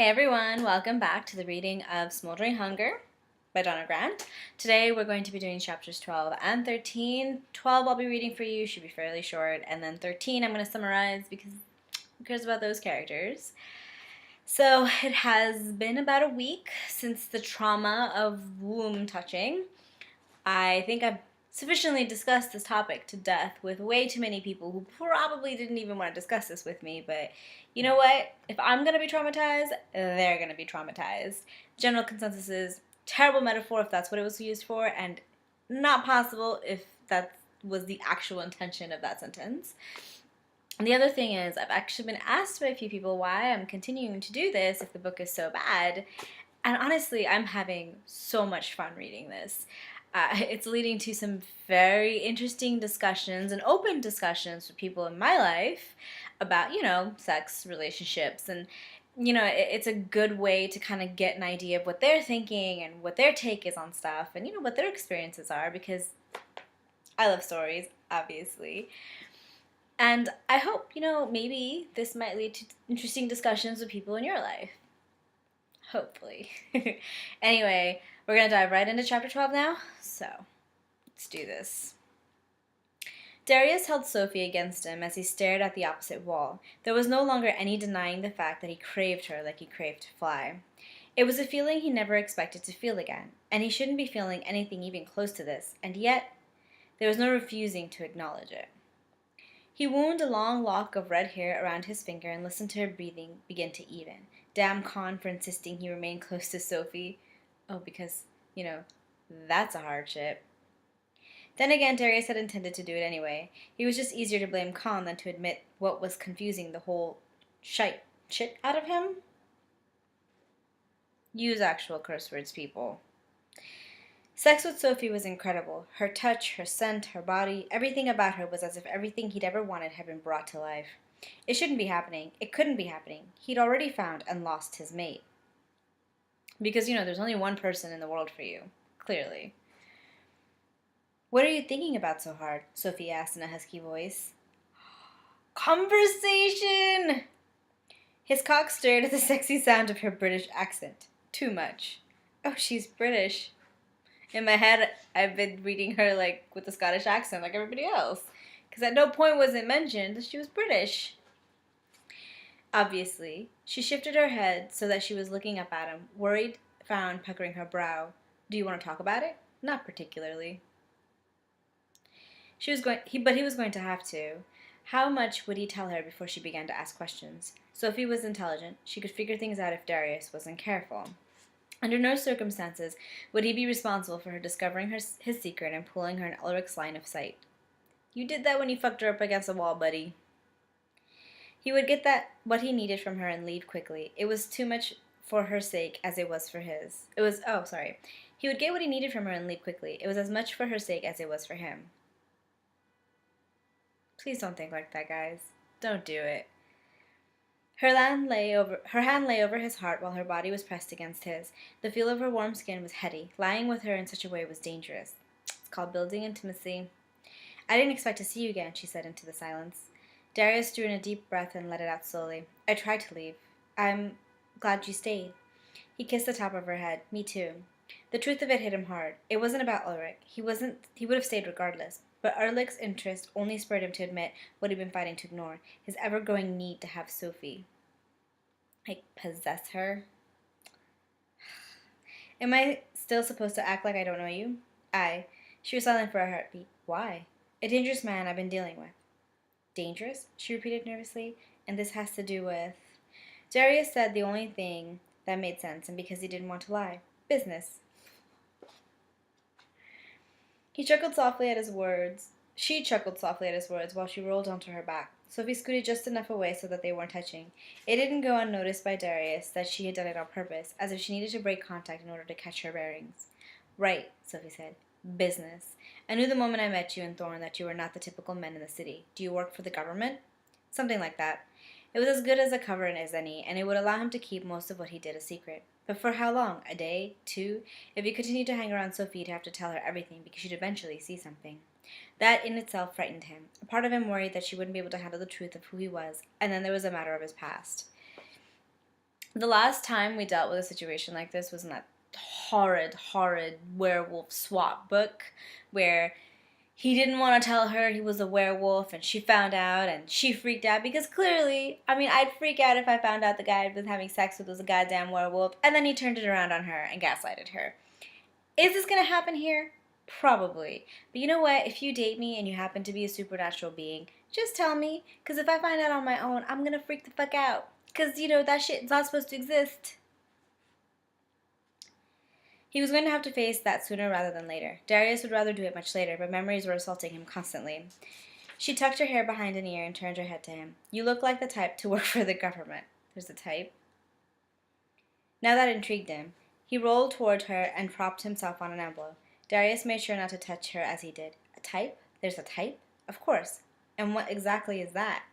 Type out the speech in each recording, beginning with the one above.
Hey everyone, welcome back to the reading of Smoldering Hunger by Donna Grant. Today we're going to be doing chapters 12 and 13. 12 I'll be reading for you, should be fairly short, and then 13 I'm going to summarize because who cares about those characters. So it has been about a week since the trauma of womb touching. I think I've sufficiently discussed this topic to death with way too many people who probably didn't even want to discuss this with me, but you know what? If I'm going to be traumatized, they're going to be traumatized. General consensus is terrible metaphor if that's what it was used for, and not possible if that was the actual intention of that sentence. And the other thing is, I've actually been asked by a few people why I'm continuing to do this if the book is so bad, and honestly, I'm having so much fun reading this. It's leading to some very interesting discussions and open discussions with people in my life about, sex, relationships, and, it's a good way to kind of get an idea of what they're thinking and what their take is on stuff and, what their experiences are, because I love stories, obviously. And I hope, maybe this might lead to interesting discussions with people in your life. Hopefully. Anyway, we're going to dive right into chapter 12 now, so let's do this. Darius held Sophie against him as he stared at the opposite wall. There was no longer any denying the fact that he craved her like he craved to fly. It was a feeling he never expected to feel again, and he shouldn't be feeling anything even close to this, and yet there was no refusing to acknowledge it. He wound a long lock of red hair around his finger and listened to her breathing begin to even. Damn Khan for insisting he remain close to Sophie. Oh, because, that's a hardship. Then again, Darius had intended to do it anyway. It was just easier to blame Khan than to admit what was confusing the whole shit out of him. Use actual curse words, people. Sex with Sophie was incredible. Her touch, her scent, her body, everything about her was as if everything he'd ever wanted had been brought to life. It shouldn't be happening. It couldn't be happening. He'd already found and lost his mate. Because, there's only one person in the world for you. Clearly. What are you thinking about so hard? Sophie asked in a husky voice. Conversation! His cock stirred at the sexy sound of her British accent. Too much. Oh, she's British. In my head, I've been reading her with a Scottish accent like everybody else. Because at no point was it mentioned that she was British. Obviously, she shifted her head so that she was looking up at him, worried frown puckering her brow. Do you want to talk about it? Not particularly. But he was going to have to. How much would he tell her before she began to ask questions? Sophie was intelligent. She could figure things out if Darius wasn't careful. Under no circumstances would he be responsible for her discovering his secret and pulling her in Ulrich's line of sight. You did that when you fucked her up against the wall, buddy. He would get what he needed from her and leave quickly. It was too much for her sake as it was for his. He would get what he needed from her and leave quickly. It was as much for her sake as it was for him. Please don't think like that, guys. Don't do it. Her hand lay over his heart while her body was pressed against his. The feel of her warm skin was heady. Lying with her in such a way was dangerous. It's called building intimacy. I didn't expect to see you again, she said into the silence. Darius drew in a deep breath and let it out slowly. I tried to leave. I'm glad you stayed. He kissed the top of her head. Me too. The truth of it hit him hard. It wasn't about Ulrich. He would have stayed regardless. But Ulrich's interest only spurred him to admit what he'd been fighting to ignore, his ever-growing need to have Sophie. Possess her? Am I still supposed to act like I don't know you? She was silent for a heartbeat. Why? A dangerous man I've been dealing with. Dangerous? She repeated nervously. And this has to do with... Darius said the only thing that made sense, and because he didn't want to lie. Business. She chuckled softly at his words while she rolled onto her back. Sophie scooted just enough away so that they weren't touching. It didn't go unnoticed by Darius that she had done it on purpose, as if she needed to break contact in order to catch her bearings. Right, Sophie said. Business. I knew the moment I met you in Thorn that you were not the typical men in the city. Do you work for the government? Something like that. It was as good as a cover as any, and it would allow him to keep most of what he did a secret. But for how long? A day? 2? If he continued to hang around Sophie, he'd have to tell her everything, because she'd eventually see something. That in itself frightened him. A part of him worried that she wouldn't be able to handle the truth of who he was, and then there was a matter of his past. The last time we dealt with a situation like this was in that horrid werewolf swap book where he didn't want to tell her he was a werewolf, and she found out, and she freaked out because clearly, I mean, I'd freak out if I found out the guy I'd been having sex with was a goddamn werewolf, and then he turned it around on her and gaslighted her. Is this going to happen here? Probably. But you know what? If you date me and you happen to be a supernatural being, just tell me, because if I find out on my own, I'm going to freak the fuck out. Because, that shit's not supposed to exist. He was going to have to face that sooner rather than later. Darius would rather do it much later, but memories were assaulting him constantly. She tucked her hair behind an ear and turned her head to him. You look like the type to work for the government. There's the type. Now that intrigued him. He rolled toward her and propped himself on an elbow. Darius made sure not to touch her as he did. A type? There's a type? Of course. And what exactly is that?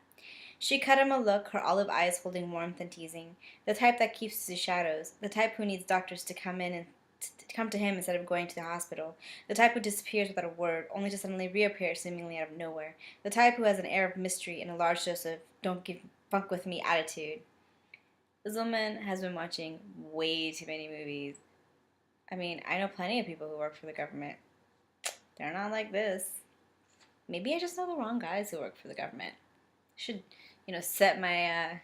She cut him a look, her olive eyes holding warmth and teasing. The type that keeps his shadows. The type who needs doctors to come to him instead of going to the hospital. The type who disappears without a word, only to suddenly reappear seemingly out of nowhere. The type who has an air of mystery and a large dose of don't give funk with me attitude. This woman has been watching way too many movies. I mean, I know plenty of people who work for the government. They're not like this. Maybe I just know the wrong guys who work for the government. I should, set my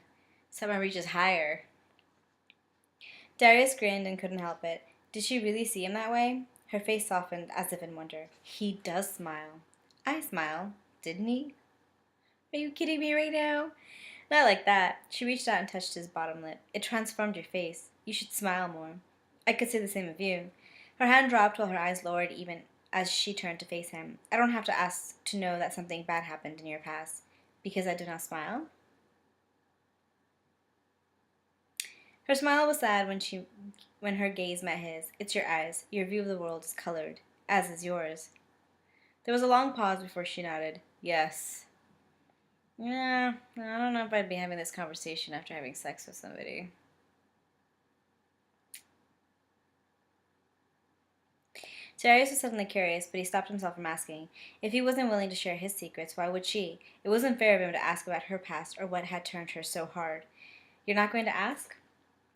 reaches higher. Darius grinned and couldn't help it. Did she really see him that way? Her face softened as if in wonder. He does smile. I smile, didn't he? Are you kidding me right now? Not like that. She reached out and touched his bottom lip. It transformed your face. You should smile more. I could say the same of you. Her hand dropped while her eyes lowered even as she turned to face him. I don't have to ask to know that something bad happened in your past. Because I do not smile? Her smile was sad when her gaze met his. It's your eyes. Your view of the world is colored, as is yours. There was a long pause before she nodded. Yes. Yeah, I don't know if I'd be having this conversation after having sex with somebody. Darius was suddenly curious, but he stopped himself from asking. If he wasn't willing to share his secrets, why would she? It wasn't fair of him to ask about her past or what had turned her so hard. You're not going to ask?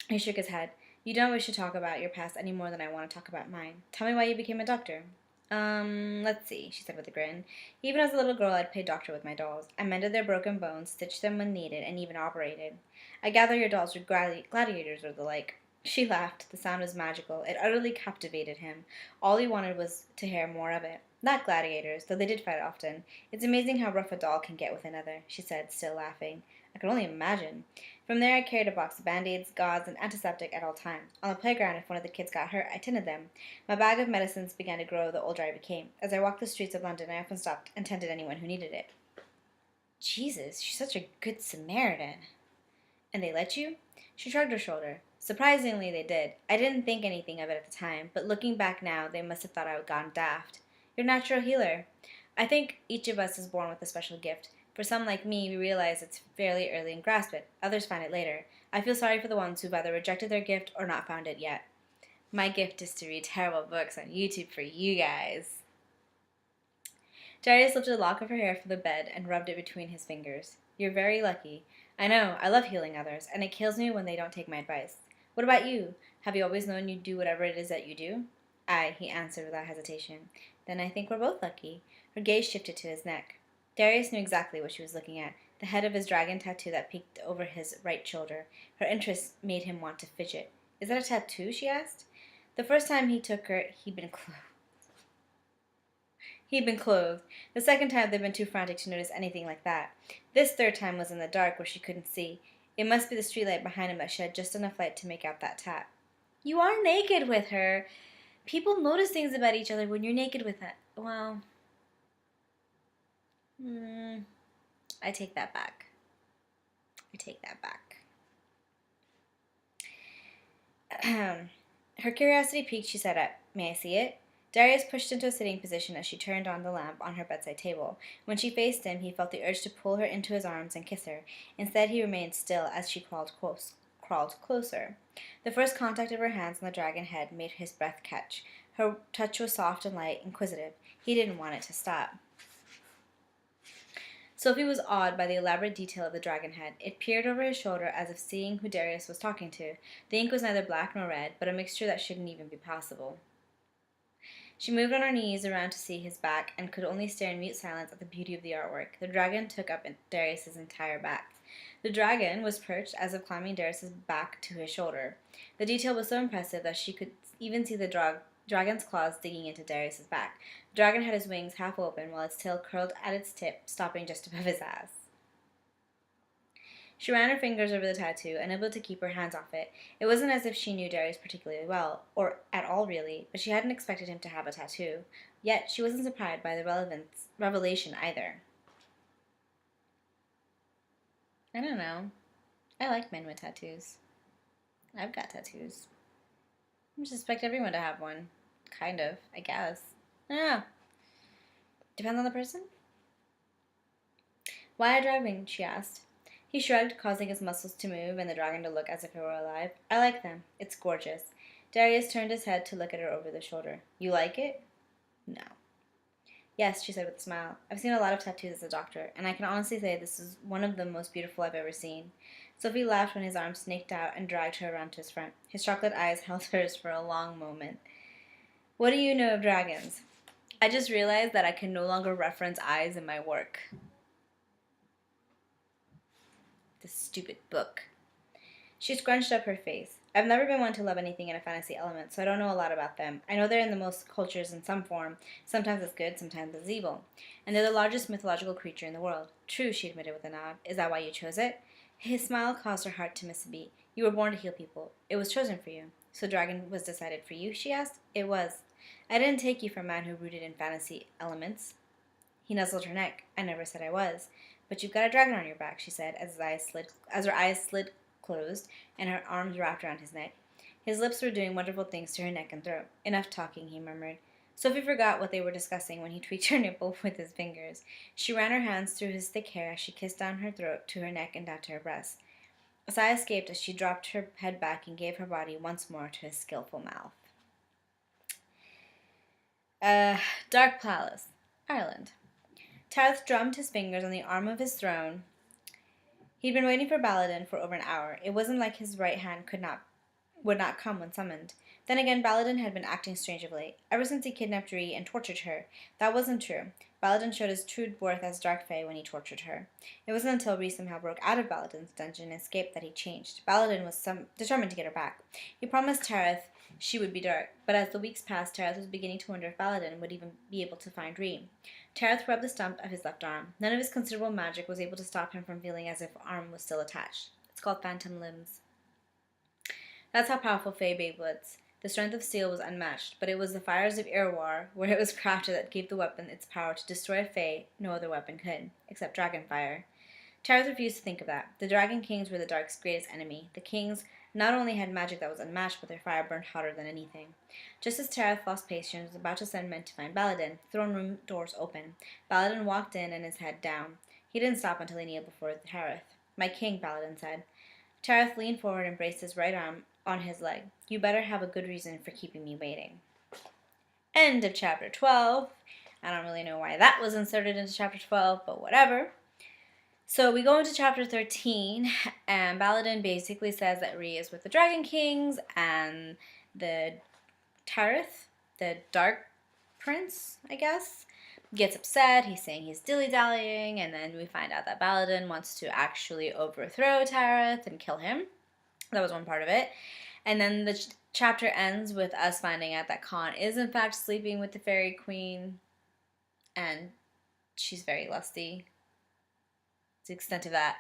He shook his head. You don't wish to talk about your past any more than I want to talk about mine. Tell me why you became a doctor. Let's see, she said with a grin. Even as a little girl, I'd played doctor with my dolls. I mended their broken bones, stitched them when needed, and even operated. I gather your dolls were gladiators or the like. She laughed. The sound was magical. It utterly captivated him. All he wanted was to hear more of it. Not gladiators, though they did fight often. It's amazing how rough a doll can get with another, she said, still laughing. I could only imagine. From there I carried a box of Band-Aids, gauze, and antiseptic at all times. On the playground, if one of the kids got hurt, I tended them. My bag of medicines began to grow the older I became. As I walked the streets of London, I often stopped and tended anyone who needed it. Jesus, she's such a good Samaritan. And they let you? She shrugged her shoulder. Surprisingly, they did. I didn't think anything of it at the time, but looking back now, they must have thought I had gone daft. You're a natural healer. I think each of us is born with a special gift. For some like me, we realize it's fairly early and grasp it. Others find it later. I feel sorry for the ones who've either rejected their gift or not found it yet. My gift is to read terrible books on YouTube for you guys. Darius lifted a lock of her hair from the bed and rubbed it between his fingers. You're very lucky. I know, I love healing others, and it kills me when they don't take my advice. What about you? Have you always known you'd do whatever it is that you do? Aye, he answered without hesitation. Then I think we're both lucky. Her gaze shifted to his neck. Darius knew exactly what she was looking at, the head of his dragon tattoo that peeked over his right shoulder. Her interest made him want to fidget. Is that a tattoo? She asked. The first time he took her, he'd been clothed. The second time they'd been too frantic to notice anything like that. This third time was in the dark where she couldn't see. It must be the streetlight behind him that shed just enough light to make out that tat. You are naked with her. People notice things about each other when you're naked with her. Well, I take that back. Her curiosity piqued, she sat up. May I see it? Darius pushed into a sitting position as she turned on the lamp on her bedside table. When she faced him, he felt the urge to pull her into his arms and kiss her. Instead, he remained still as she crawled closer. The first contact of her hands on the dragon head made his breath catch. Her touch was soft and light, inquisitive. He didn't want it to stop. Sophie was awed by the elaborate detail of the dragon head. It peered over his shoulder as if seeing who Darius was talking to. The ink was neither black nor red, but a mixture that shouldn't even be possible. She moved on her knees around to see his back and could only stare in mute silence at the beauty of the artwork. The dragon took up Darius's entire back. The dragon was perched as if climbing Darius's back to his shoulder. The detail was so impressive that she could even see the dragon's claws digging into Darius's back. The dragon had his wings half open while its tail curled at its tip, stopping just above his ass. She ran her fingers over the tattoo, unable to keep her hands off it. It wasn't as if she knew Darius particularly well, or at all really, but she hadn't expected him to have a tattoo. Yet she wasn't surprised by the revelation either. I don't know. I like men with tattoos. I've got tattoos. I just expect everyone to have one. Kind of, I guess. I don't know. Depends on the person. Why a dragon? She asked. He shrugged, causing his muscles to move and the dragon to look as if it were alive. I like them. It's gorgeous. Darius turned his head to look at her over the shoulder. You like it? No. Yes, she said with a smile. I've seen a lot of tattoos as a doctor, and I can honestly say this is one of the most beautiful I've ever seen. Sophie laughed when his arm snaked out and dragged her around to his front. His chocolate eyes held hers for a long moment. What do you know of dragons? I just realized that I can no longer reference eyes in my work. This stupid book. She scrunched up her face. I've never been one to love anything in a fantasy element, so I don't know a lot about them. I know they're in the most cultures in some form. Sometimes it's good, sometimes it's evil. And they're the largest mythological creature in the world. True, she admitted with a nod. Is that why you chose it? His smile caused her heart to miss a beat. You were born to heal people. It was chosen for you. So dragon was decided for you, she asked. It was. I didn't take you for a man who rooted in fantasy elements. He nuzzled her neck. I never said I was. But you've got a dragon on your back, she said, as her eyes slid closed and her arms wrapped around his neck. His lips were doing wonderful things to her neck and throat. Enough talking, he murmured. Sophie forgot what they were discussing when he tweaked her nipple with his fingers. She ran her hands through his thick hair as she kissed down her throat to her neck and down to her breast. A sigh escaped as she dropped her head back and gave her body once more to his skillful mouth. Dark Palace, Ireland. Tarth drummed his fingers on the arm of his throne. He'd been waiting for Baladin for over an hour. It wasn't like his right hand would not come when summoned. Then again, Baladin had been acting strange of late. Ever since he kidnapped Ree and tortured her. That wasn't true. Baladin showed his true worth as Dark Fae when he tortured her. It wasn't until Ree somehow broke out of Baladin's dungeon and escaped that he changed. Baladin was determined to get her back. He promised Tarth she would be dark, but as the weeks passed, Tarth was beginning to wonder if Baladin would even be able to find Ree. Tarth rubbed the stump of his left arm. None of his considerable magic was able to stop him from feeling as if the arm was still attached. It's called phantom limbs. That's how powerful Fae Babe was. The strength of steel was unmatched, but it was the fires of Iroar, where it was crafted, that gave the weapon its power to destroy a Fae no other weapon could, except dragon fire. Tarth refused to think of that. The Dragon Kings were the Dark's greatest enemy. The Kings not only had magic that was unmatched, but their fire burned hotter than anything. Just as Tarth lost patience and was about to send men to find Baladin, throne room doors opened. Baladin walked in and his head down. He didn't stop until he kneeled before Tarth. My king, Baladin said. Tarth leaned forward and braced his right arm on his leg. You better have a good reason for keeping me waiting. End of chapter 12. I don't really know why that was inserted into chapter 12, but whatever. So we go into chapter 13, and Baladin basically says that Ree is with the Dragon Kings, and the Tarth, the Dark Prince, I guess, gets upset. He's saying he's dilly-dallying, and then we find out that Baladin wants to actually overthrow Tarth and kill him. That was one part of it. And then the chapter ends with us finding out that Khan is in fact sleeping with the Fairy Queen, and she's very lusty. The extent of that.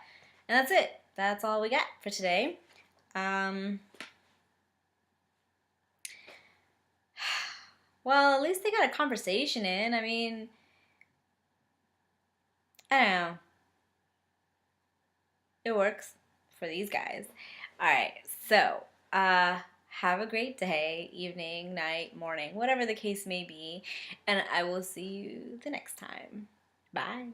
And that's it. That's all we got for today. Well, at least they got a conversation in. I mean, I don't know. It works for these guys. Alright, so, have a great day, evening, night, morning, whatever the case may be, and I will see you the next time. Bye.